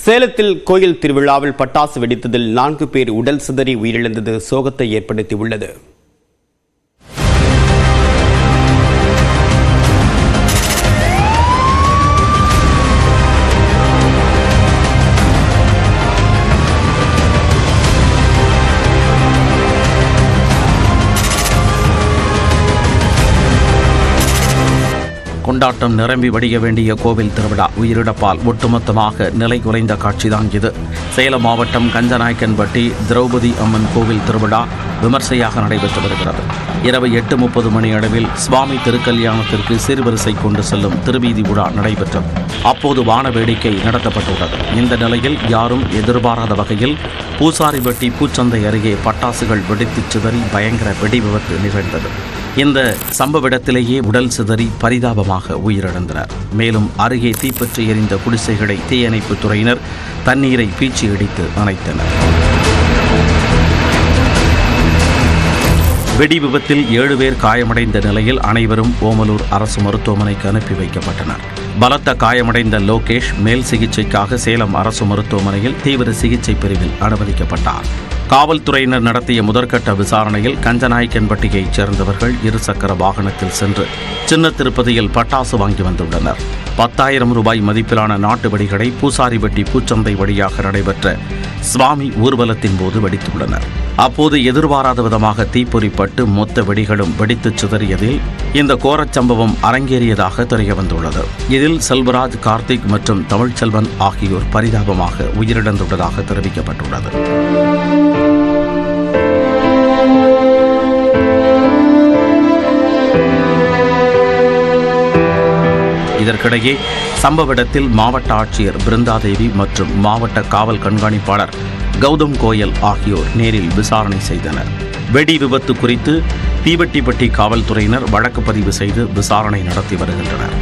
சேலத்தில் கோயில் திருவிழாவில் பட்டாசு வெடித்ததில் 4 பேர் உடல் சிதறி உயிரிழந்தது சோகத்தை ஏற்படுத்தியுள்ளது. கொண்டாட்டம் நிரம்பி வடிய வேண்டிய கோவில் திருவிழா உயிரிழப்பால் ஒட்டுமொத்தமாக நிலை குலைந்த காட்சிதான் இது. சேலம் மாவட்டம் கஞ்சநாயக்கன்பட்டி திரௌபதி அம்மன் கோவில் திருவிழா விமர்சையாக நடைபெற்று வருகிறது. இரவு 8:30 மணி அளவில் சுவாமி திருக்கல்யாணத்திற்கு சீர்வரிசை கொண்டு செல்லும் திருவீதி விழா நடைபெற்றது. அப்போது வான வேடிக்கை நடத்தப்பட்டுள்ளது. இந்த நிலையில் யாரும் எதிர்பாராத வகையில் பூசாரிபட்டி பூச்சந்தை அருகே பட்டாசுகள் வெடித்து சிதறி பயங்கர வெடி விபத்து நிகழ்ந்தது. இந்த சம்பவ இடத்திலேயே உடல் சிதறி பரிதாபமாக உயிரிழந்தனர். மேலும் அருகே தீப்பற்றி எரிந்த குடிசைகளை தீயணைப்புத் துறையினர் தண்ணீரை பீச்சி அடித்து அணைத்தனர். வெடி விபத்தில் 7 பேர் காயமடைந்த நிலையில் அனைவரும் ஓமலூர் அரசு மருத்துவமனைக்கு அனுப்பி வைக்கப்பட்டனர். பலத்த காயமடைந்த லோகேஷ் மேல் சிகிச்சைக்காக சேலம் அரசு மருத்துவமனையில் தீவிர சிகிச்சை பிரிவில் அனுமதிக்கப்பட்டார். காவல்துறையினர் நடத்திய முதற்கட்ட விசாரணையில் கஞ்சநாயக்கன்பட்டியைச் சேர்ந்தவர்கள் 2 சக்கர வாகனத்தில் சென்று சின்ன திருப்பதியில் பட்டாசு வாங்கி வந்துள்ளனர். 10,000 ரூபாய் மதிப்பிலான நாட்டு வெடிகளை பூசாரிபட்டி பூச்சந்தை வழியாக நடைபெற்ற சுவாமி ஊர்வலத்தின் போது வெடித்துள்ளனர். அப்போது எதிர்பாராத விதமாக தீப்பொறிப்பட்டு மொத்த வெடிகளும் வெடித்து சிதறியதில் இந்த கோரச் சம்பவம் அரங்கேறியதாக தெரியவந்துள்ளது. இதில் செல்வராஜ், கார்த்திக் மற்றும் தமிழ்ச்செல்வன் ஆகியோர் பரிதாபமாக உயிரிழந்துள்ளதாக தெரிவிக்கப்பட்டுள்ளது. இதற்கிடையே சம்பவ இடத்தில் மாவட்ட ஆட்சியர் பிருந்தாதேவி மற்றும் மாவட்ட காவல் கண்காணிப்பாளர் கௌதம் கோயல் ஆகியோர் நேரில் விசாரணை செய்தனர். வெடி விபத்து குறித்து தீவட்டிப்பட்டி காவல்துறையினர் வழக்கு பதிவு செய்து விசாரணை நடத்தி வருகின்றனர்.